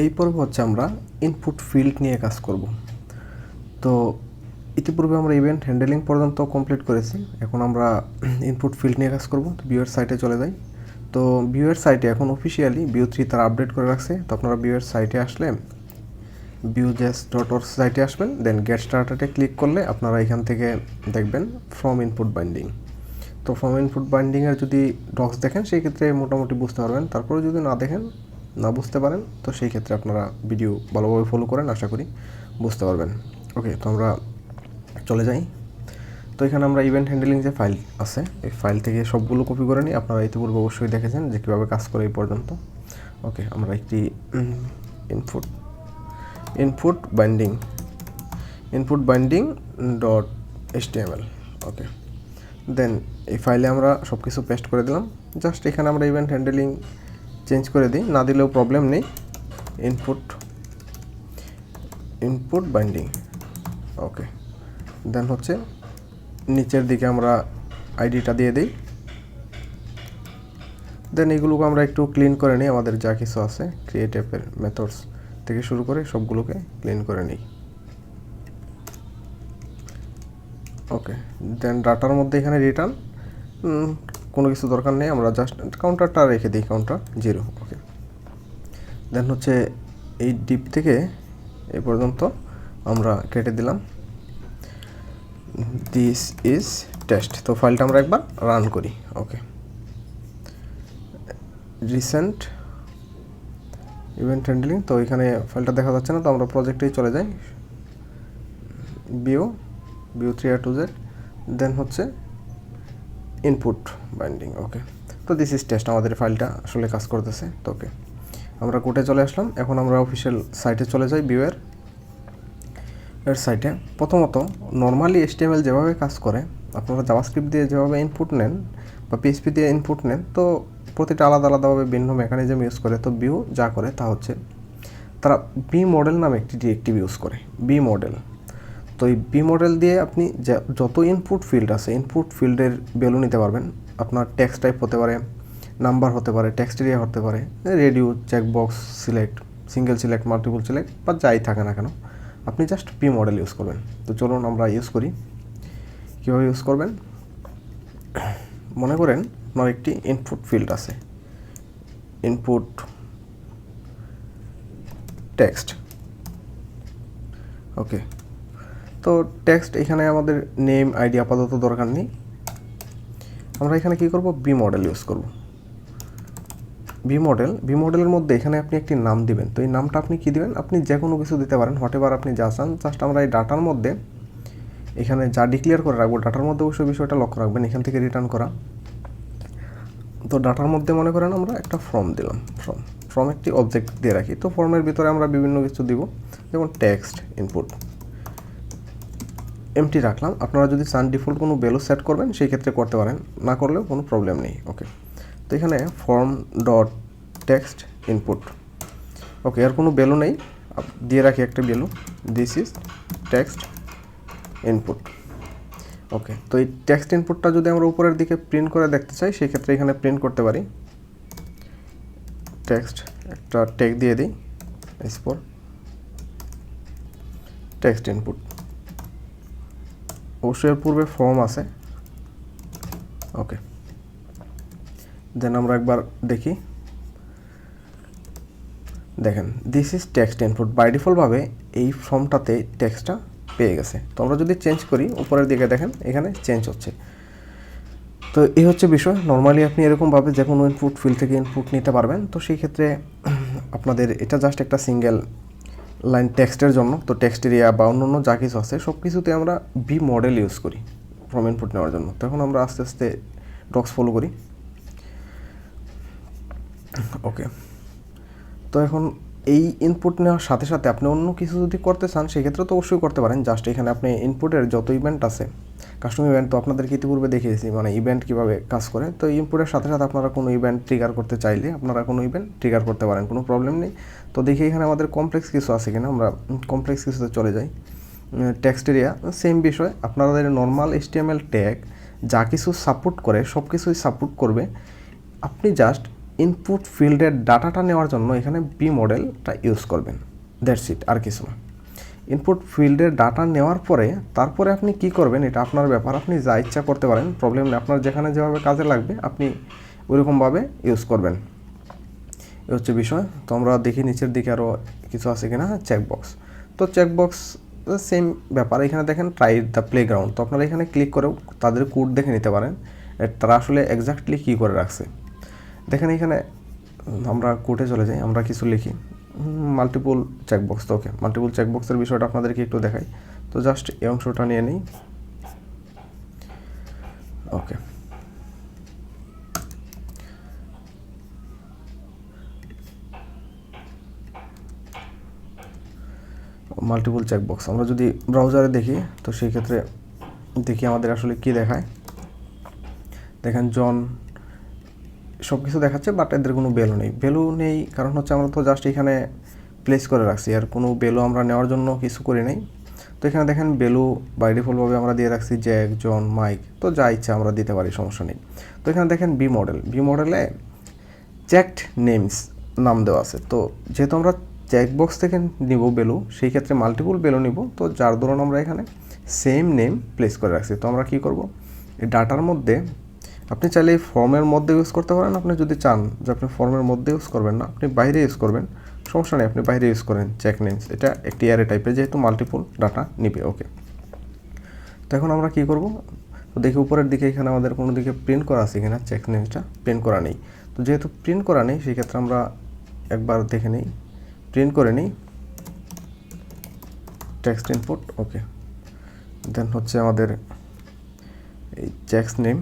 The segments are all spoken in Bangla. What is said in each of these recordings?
এই পর্বে হচ্ছে আমরা ইনপুট ফিল্ড নিয়ে কাজ করব। তো ইতিপূর্বে আমরা ইভেন্ট হ্যান্ডেলিং পর্যন্ত কমপ্লিট করেছি, এখন আমরা ইনপুট ফিল্ড নিয়ে কাজ করব। তো ভিউয়ার সাইটে চলে যাই। তো ভিউয়ার সাইটে এখন অফিসিয়ালি ভিউ 3 তারা আপডেট করে রাখছে। তো আপনারা ভিউয়ার সাইটে আসলে vue.org সাইটে আসবেন, দেন গেট স্টার্টেডে ক্লিক করলে আপনারা এখান থেকে দেখবেন ফ্রম ইনপুট বাইন্ডিং। তো ফ্রম ইনপুট বাইন্ডিংয়ের যদি ডক্স দেখেন সেই ক্ষেত্রে মোটামুটি বুঝতে পারবেন, তারপরে যদি না দেখেন না বুঝতে পারেন তো সেই ক্ষেত্রে আপনারা ভিডিও ভালোভাবে ফলো করেন, আশা করি বুঝতে পারবেন। ওকে, তো আমরা চলে যাই। তো এখানে আমরা ইভেন্ট হ্যান্ডেলিং যে ফাইল আছে এই ফাইল থেকে সবগুলো কপি করে নিই। আপনারা ইতিপূর্বে অবশ্যই দেখেছেন যে কীভাবে কাজ করে এই পর্যন্ত। ওকে, আমরা একটি ইনপুট বাইন্ডিং ডট HTML। ওকে, দেন এই ফাইলে আমরা সব কিছু পেস্ট করে দিলাম। জাস্ট এখানে আমরা ইভেন্ট হ্যান্ডেলিং চেঞ্জ করে দিই, না দিলেও প্রবলেম নেই। Input binding. ওকে, দেন হচ্ছে নিচের দিকে আমরা আইডিটা দিয়ে দিই। দেন এগুলোকে আমরা একটু ক্লিন করে নিই, আমাদের যা কিছু আছে ক্রিয়েট অ্যাপের মেথডস থেকে শুরু করে সবগুলোকে ক্লিন করে নিই। ওকে, দেন ডাটার মধ্যে এখানে রিটার্ন কোনো কিছু দরকার নেই, আমরা জাস্ট কাউন্টারটা রেখে দিই, কাউন্টার 0। ওকে, দেন হচ্ছে এই ডিপ থেকে এই পর্যন্ত আমরা কেটে দিলাম দিস ইজ টেস্ট। তো ফাইলটা আমরা একবার রান করি। ওকে, রিসেন্ট ইভেন্ট হ্যান্ডলিং, তো এখানে ফাইলটা দেখা যাচ্ছে না, তো আমরা প্রজেক্টেই চলে যাই। ভিউ 3R2Z, দেন হচ্ছে ইনপুট বাইন্ডিং। ওকে, তো দিস ইজ টেস্ট, আমাদের ফাইলটা আসলে কাজ করতেছে। তো ওকে, আমরা কোর্টে চলে আসলাম। এখন আমরা অফিসিয়াল সাইটে চলে যাই। ভিউয়ের সাইটে প্রথমত নর্মালি HTML যেভাবে কাজ করে, আপনারা জাভাস্ক্রিপ্ট দিয়ে যেভাবে ইনপুট নেন বা PHP দিয়ে ইনপুট নেন, তো প্রতিটা আলাদা আলাদাভাবে ভিন্ন মেকানিজম ইউজ করে। তো ভিউ যা করে তা হচ্ছে তারা বি মডেল নামে একটি ডিরেক্টিভ ইউজ করে, বি মডেল। তো এই বি মডেল দিয়ে আপনি যত ইনপুট ফিল্ড আছে ইনপুট ফিল্ডের ভ্যালু নিতে পারবেন। আপনার টেক্সট টাইপ হতে পারে, নাম্বার হতে পারে, টেক্সট এরিয়া হতে পারে, reduce, checkbox, select, single select, multiple select বা যাই থাকে না কেন, আপনি জাস্ট বি মডেল ইউজ করবেন। তো চলুন আমরা ইউজ করি। কীভাবে ইউজ করবেন, মনে করেন আপনার একটি ইনপুট ফিল্ড আছে, ইনপুট টেক্সট। ওকে, তো টেক্সট এখানে আমাদের নেম আইডি আপাতত দরকার নেই। আমরা এখানে কি করব, বি মডেল ইউজ করব। বি মডেলের মধ্যে এখানে আপনি একটি নাম দিবেন। তো এই নামটা আপনি কি দিবেন, আপনি যে কোনো কিছু দিতে পারেন, হোয়াটএভার আপনি যা চান। জাস্ট আমরা এই ডাটার মধ্যে এখানে যা ডিক্লেয়ার করে রাখবো, ডাটার মধ্যে অবশ্যই বিষয়টা লক্ষ্য রাখবেন, এখান থেকে রিটার্ন করা। তো ডাটার মধ্যে মনে করেন আমরা একটা ফর্ম দিলাম, ফর্ম একটি অবজেক্ট দিয়ে রাখি। তো ফর্মের ভিতরে আমরা বিভিন্ন কিছু দিব, যেমন টেক্সট ইনপুট এমটি রাখলাম। আপনারা যদি চান ডিফল্ট কোনো ভ্যালু সেট করবেন সেই ক্ষেত্রে করতে পারেন, না করলেও কোনো প্রবলেম নেই। ওকে, তো এখানে form dot text input. Okay, এর কোনো ভ্যালু নেই, দিয়ে রাখি একটা value, this is text input. Okay, তো এই টেক্সট ইনপুটটা যদি আমরা উপরের দিকে প্রিন্ট করে দেখতে চাই সেই ক্ষেত্রে এখানে প্রিন্ট করতে পারি। টেক্সট একটা ট্যাগ দিয়ে দিই, এরপর টেক্সট ইনপুট। অবশ্যই এর পূর্বে ফর্ম আছে। ওকে, দেন আমরা একবার দেখি, দেখেন this is text input. By ডিফল্টভাবে এই ফর্মটাতে টেক্সটটা পেয়ে গেছে। তো আমরা যদি চেঞ্জ করি, উপরের দিকে দেখেন এখানে চেঞ্জ হচ্ছে। তো এই হচ্ছে বিষয়। নর্মালি আপনি এরকমভাবে যে কোনো ইনপুট ফিল্ড থেকে ইনপুট নিতে পারবেন। তো সেই ক্ষেত্রে আপনাদের এটা জাস্ট একটা সিঙ্গেল লাইন টেক্সটের জন্য। তো টেক্সট এরিয়া বা অন্য যা কিছু আছে সব কিছুতে আমরা বি মডেল ইউজ করি ফ্রম ইনপুট নেওয়ার জন্য। তো এখন আমরা আস্তে আস্তে ডক্স ফলো করি। ওকে, তো এখন এই ইনপুট নেওয়ার সাথে সাথে আপনি অন্য কিছু যদি করতে চান সেক্ষেত্রে তো অবশ্যই করতে পারেন। জাস্ট এখানে আপনি ইনপুটের যত ইভেন্ট আছে, কাস্টম ইভেন্ট, তো আপনাদেরকে ইতিপূর্বে দেখিয়েছি মানে ইভেন্ট কীভাবে কাজ করে। তো ইনপুটের সাথে সাথে আপনারা কোনো ইভেন্ট ট্রিগার করতে চাইলে আপনারা কোনো ইভেন্ট ট্রিগার করতে পারেন, কোনো প্রবলেম নেই। তো দেখি এখানে আমাদের কমপ্লেক্স কিছু আছে কিনা, আমরা কমপ্লেক্স কিছুতে চলে যাই। টেক্সট এরিয়া সেম বিষয়, আপনাদের নর্মাল HTML ট্যাগ যা কিছু সাপোর্ট করে সব কিছুই সাপোর্ট করবে। আপনি জাস্ট ইনপুট ফিল্ডের ডাটাটা নেওয়ার জন্য এখানে বি মডেলটা ইউজ করবেন, দ্যাটস ইট, আর কিছু না। ইনপুট ফিল্ডের ডাটা নেওয়ার পরে তারপরে আপনি কি করবেন এটা আপনার ব্যাপার, আপনি যা ইচ্ছা করতে পারেন, প্রবলেম নেই। আপনার যেখানে যেভাবে কাজে লাগবে আপনি ওইরকমভাবে ইউজ করবেন, এ হচ্ছে বিষয়। তো আমরা দেখি নিচের দিকে আরও কিছু আছে কিনা। চেকবক্স, তো চেকবক্স সেম ব্যাপার। এখানে দেখেন ট্রাই দ্য প্লেগ্রাউন্ড, তো আপনারা এখানে ক্লিক করেও তাদের কোড দেখে নিতে পারেন তারা আসলে এক্স্যাক্টলি কী করে রাখছে। দেখেন এখানে আমরা কোডে চলে যাই, আমরা কিছু লিখি মাল্টিপল চেকবক্স। তো ওকে, মাল্টিপল চেকবক্সের বিষয়টা আপনাদেরকে একটু দেখাই। তো জাস্ট এই অংশটা নিয়ে নিই। ওকে, মাল্টিপল চেকবক্স আমরা যদি ব্রাউজারে দেখি তো সেই ক্ষেত্রে দেখি আমাদের আসলে কি দেখায়। দেখেন জন সব কিছু দেখাচ্ছে, বাট এদের কোনো ভ্যালু নেই। ভ্যালু নেই কারণ হচ্ছে আমরা তো জাস্ট এখানে প্লেস করে রাখছি, আর কোনো ভ্যালু আমরা নেওয়ার জন্য কিছু করি নাই। তো এখানে দেখেন ভ্যালু বাই ডিফল্টভাবে আমরা দিয়ে রাখছি জ্যাক, জন, মাইক, তো যা ইচ্ছা আমরা দিতে পারি, সমস্যা নেই। তো এখানে দেখেন বি মডেলে চেকড নেমস নাম দেওয়া আছে। তো যেহেতু আমরা চেকবক্স থেকে নিব ভ্যালু, সেই ক্ষেত্রে মাল্টিপল ভ্যালু নিব, তো যার দরুন আমরা এখানে সেম নেম প্লেস করে রাখছি। তো আমরা কী করব, এই ডাটার মধ্যে আপনি চাইলে এই ফর্মের মধ্যে ইউজ করতে পারেন। আপনি যদি চান যে আপনি ফর্মের মধ্যে ইউজ করবেন না, আপনি বাইরে ইউজ করবেন, সমস্যা নেই, আপনি বাইরে ইউজ করেন চেক নেমস। এটা একটি অ্যারে টাইপের, যেহেতু মাল্টিপল ডাটা নিবে। ওকে, তো এখন আমরা কী করব, তো দেখি উপরের দিকে এখানে আমাদের কোনো দিকে প্রিন্ট করা আছে কিনা। চেক নেমসটা প্রিন্ট করা নেই, তো যেহেতু প্রিন্ট করা নেই সেই ক্ষেত্রে আমরা একবার দেখে নিই, প্রিন্ট করে নিই টেক্সট ইনপুট। ওকে, দেন হচ্ছে আমাদের এই চেকস নেম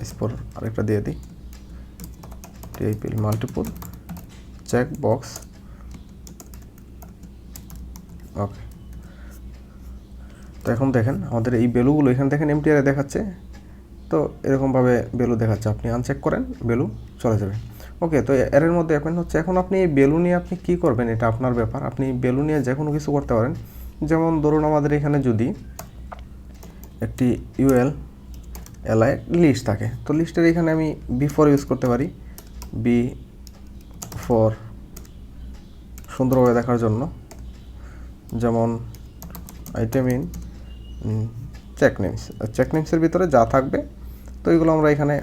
এরপর আরেকটা দিয়ে দিই টিআইপিএল মাল্টিপল চেক বক্স। ওকে, তো এখন দেখেন আমাদের এই ভ্যালুগুলো এখানে দেখেন এমটিআরে দেখাচ্ছে, তো এরকমভাবে ভ্যালু দেখাচ্ছে। আপনি আনচেক করেন, ভ্যালু চলে যাবে। ওকে, তো এর মধ্যে হচ্ছে এখন আপনি এই ভ্যালু নিয়ে আপনি কী করবেন এটা আপনার ব্যাপার। আপনি ভ্যালু নিয়ে যে কোনো কিছু করতে পারেন। যেমন ধরুন আমাদের এখানে যদি একটি এলআই লিস্ট থাকে, তো লিস্টের এখানে আমি বি4 ইউজ করতে পারি, বি4 সুন্দরভাবে দেখার জন্য। যেমন আইটেম ইন চেক নেমসের ভিতরে যা থাকবে তো এগুলো আমরা এখানে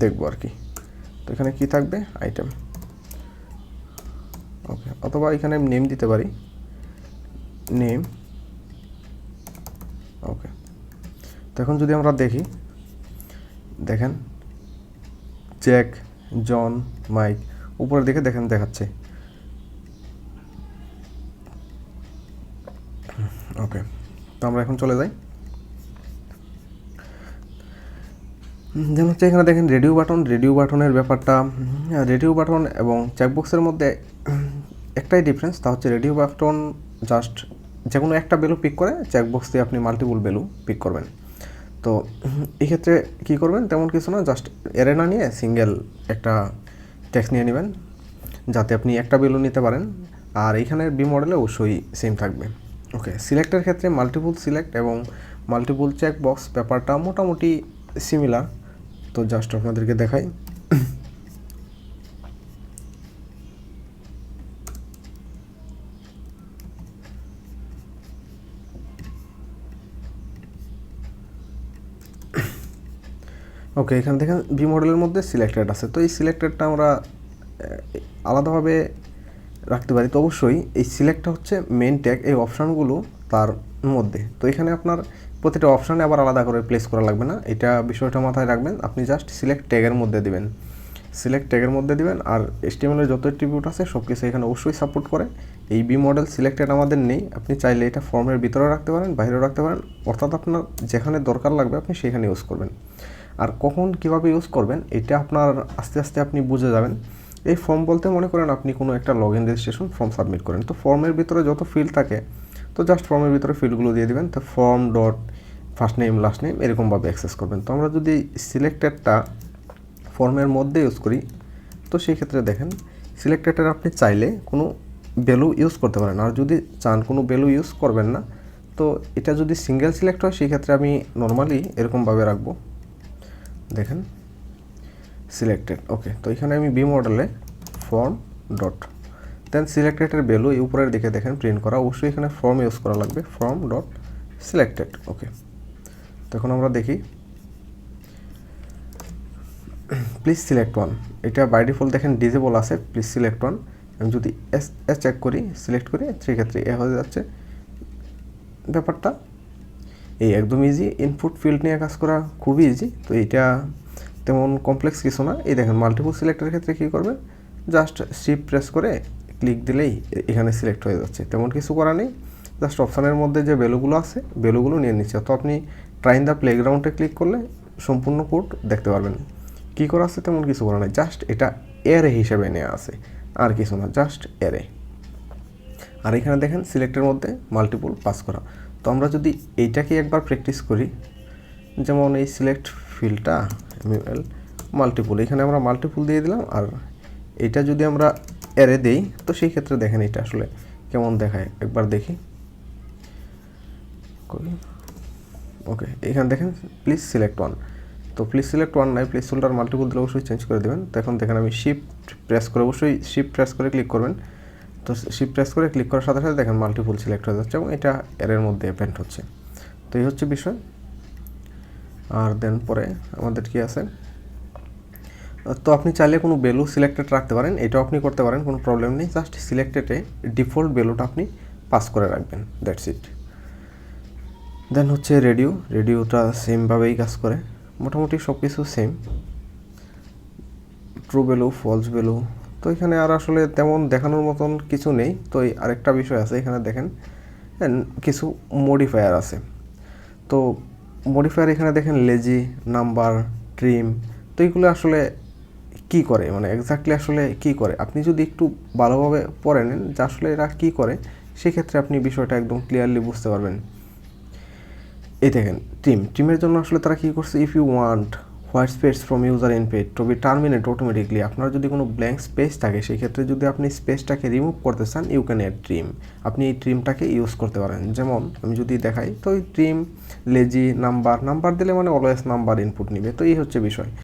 দেখবো আর কি। তো এখানে কি থাকবে, আইটেম। ওকে, অথবা এখানে নেম দিতে পারি, নেম। ওকে, তো এখন যদি আমরা দেখি, দেখেন জ্যাক, জন, মাইক উপরের দিকে দেখেন দেখাচ্ছে। ওকে, তো আমরা এখন চলে যাই। যেমন হচ্ছে এখানে দেখেন রেডিও বাটনের ব্যাপারটা, রেডিও বাটন এবং চেকবক্সের মধ্যে একটাই ডিফারেন্স, তা হচ্ছে রেডিও বাটন জাস্ট যে কোনো একটা ভ্যালু পিক করে, চেকবক্স দিয়ে আপনি মাল্টিপল ভ্যালু পিক করবেন। তো এই ক্ষেত্রে কী করবেন, তেমন কিছু না, জাস্ট এরে না নিয়ে সিঙ্গেল একটা টেক্সট নিয়ে নেবেন যাতে আপনি একটা ভ্যালু নিতে পারেন। আর এইখানের বি মডেলে অবশ্যই সেম থাকবে। ওকে, সিলেক্টের ক্ষেত্রে মাল্টিপল সিলেক্ট এবং মাল্টিপল চেকবক্স ব্যাপারটা মোটামুটি সিমিলার। তো জাস্ট আপনাদেরকে দেখাই। ওকে, এখানে দেখেন বি মডেলের মধ্যে সিলেক্টেড আছে, তো এই সিলেক্টেডটা আমরা আলাদাভাবে রাখতে পারি। তো অবশ্যই এই সিলেক্টটা হচ্ছে মেন ট্যাগ, এই অপশানগুলো তার মধ্যে। তো এখানে আপনার প্রতিটা অপশানে আবার আলাদা করে প্লেস করা লাগবে না, এটা বিষয়টা মাথায় রাখবেন। আপনি জাস্ট সিলেক্ট ট্যাগের মধ্যে দিবেন, আর HTML এর যত অ্যাট্রিবিউট আছে সব কিছু এখানে অবশ্যই সাপোর্ট করে। এই বি মডেল সিলেক্টেড আমাদের নেই, আপনি চাইলে এটা ফর্মের ভিতরেও রাখতে পারেন, বাইরেও রাখতে পারেন, অর্থাৎ আপনার যেখানে দরকার লাগবে আপনি সেখানে ইউজ করবেন। আর কখন কীভাবে ইউজ করবেন এটা আপনার আস্তে আস্তে আপনি বুঝে যাবেন। এই ফর্ম বলতে মনে করেন আপনি কোনো একটা log in registration form submit করেন, তো ফর্মের ভিতরে যত ফিল্ড থাকে তো জাস্ট ফর্মের ভিতরে ফিল্ডগুলো দিয়ে দেবেন। তো form dot first name last name এরকমভাবে অ্যাক্সেস করবেন। তো আমরা যদি সিলেক্টেডটা ফর্মের মধ্যে ইউজ করি, তো সেই ক্ষেত্রে দেখেন সিলেক্টেডের আপনি চাইলে কোনো ভ্যালু ইউজ করতে পারেন, আর যদি চান কোনো ভ্যালু ইউজ করবেন না, তো এটা যদি সিঙ্গেল সিলেক্ট হয় সেই ক্ষেত্রে আমি নর্মালি এরকমভাবে রাখবো। দেখেন সিলেক্টেড। ওকে, তো এখানে আমি বি মডেলে ফর্ম ডট দেন সিলেক্টেডের ভ্যালু এই উপরের দিকে দেখেন প্রিন্ট করা, অবশ্যই এখানে ফর্ম ইউজ করা লাগবে, ফর্ম ডট সিলেক্টেড। ওকে, তখন আমরা দেখি প্লিজ সিলেক্ট ওয়ান, এটা বাই ডিফল্ট দেখেন ডিজেবল আছে, প্লিজ সিলেক্ট ওয়ান। আমি যদি এস চেক করি, সিলেক্ট করি, সেক্ষেত্রে এ হয়ে যাচ্ছে। ব্যাপারটা এই একদম ইজি, ইনপুট ফিল্ড নিয়ে কাজ করা খুবই ইজি। তো এইটা তেমন কমপ্লেক্স কিছু না। এই দেখেন মাল্টিপল সিলেক্টের ক্ষেত্রে কী করবেন, জাস্ট শিফট প্রেস করে ক্লিক দিলেই এখানে সিলেক্ট হয়ে যাচ্ছে, তেমন কিছু করা নেই। জাস্ট অপশানের মধ্যে যে ভ্যালুগুলো আছে ভ্যালুগুলো নিয়ে নিচ্ছে। তো আপনি ট্রাইন দ্য প্লেগ্রাউন্ডে ক্লিক করলে সম্পূর্ণ কোড দেখতে পারবেন। কী করা আছে তেমন কিছু করা নেই, জাস্ট এটা এরে হিসেবে নেওয়া আছে, আর কিছু না, জাস্ট এরে। আর এখানে দেখেন সিলেক্টের মধ্যে মাল্টিপল পাস করা। তো আমরা যদি এইটাকে একবার প্র্যাকটিস করি, যেমন এই সিলেক্ট ফিল্ডটা মাল্টিপল, এখানে আমরা মাল্টিপল দিয়ে দিলাম, আর এইটা যদি আমরা এরে দেই তো সেই ক্ষেত্রে দেখেন এটা আসলে কেমন দেখায়, একবার দেখি। ওকে, এখানে দেখেন প্লিজ সিলেক্ট ওয়ান, তো প্লিজ সিলেক্ট ওয়ান নাই, প্লিজ হোল্ডার মাল্টিপল দিলে অবশ্যই চেঞ্জ করে দেবেন। তো এখন দেখেন আমি শিফট প্রেস করে, অবশ্যই শিফট প্রেস করে ক্লিক করবেন। তো শিফট প্রেস করে ক্লিক করার সাথে সাথে দেখেন মাল্টিপল সিলেক্ট হয়ে যাচ্ছে এবং এটা এর মধ্যে ইভেন্ট হচ্ছে। তো এই হচ্ছে বিষয়। আর দেন পরে আমাদের কি আছে, তো আপনি চাইলে কোনো ভ্যালু সিলেক্টেড রাখতে পারেন, এটাও আপনি করতে পারেন, কোনো প্রবলেম নেই। জাস্ট সিলেক্টেডে ডিফল্ট ভ্যালুটা আপনি পাস করে রাখবেন, দ্যাটস ইট। দেন হচ্ছে রেডিওটা সেমভাবেই কাজ করে, মোটামুটি সব কিছু same, true value, false value. তো এখানে আর আসলে তেমন দেখানোর মতন কিছু নেই। তো এই আরেকটা বিষয় আছে, এখানে দেখেন কিছু মডিফায়ার আছে। তো মডিফায়ার এখানে দেখেন লেজি, নাম্বার, ট্রিম। তো এইগুলো আসলে কী করে, মানে এক্স্যাক্টলি আসলে কী করে, আপনি যদি একটু ভালোভাবে পড়ে নেন যে আসলে এরা কী করে, সেক্ষেত্রে আপনি বিষয়টা একদম ক্লিয়ারলি বুঝতে পারবেন। এই দেখেন টিমের জন্য আসলে তারা কী করছে, if you want white space from user input to be terminate automatically, আপনার যদি কোনো ব্ল্যাঙ্ক স্পেস থাকে সেই ক্ষেত্রে যদি আপনি স্পেসটাকে রিমুভ করতে চান, ইউ ক্যান অ্যাড ট্রিম, আপনি এই ট্রিমটাকে ইউজ করতে পারেন। যেমন আমি যদি দেখাই, তো এই ট্রিম লেজি নাম্বার দিলে মানে অলওয়েজ নাম্বার ইনপুট নিবে। তো এই হচ্ছে বিষয়।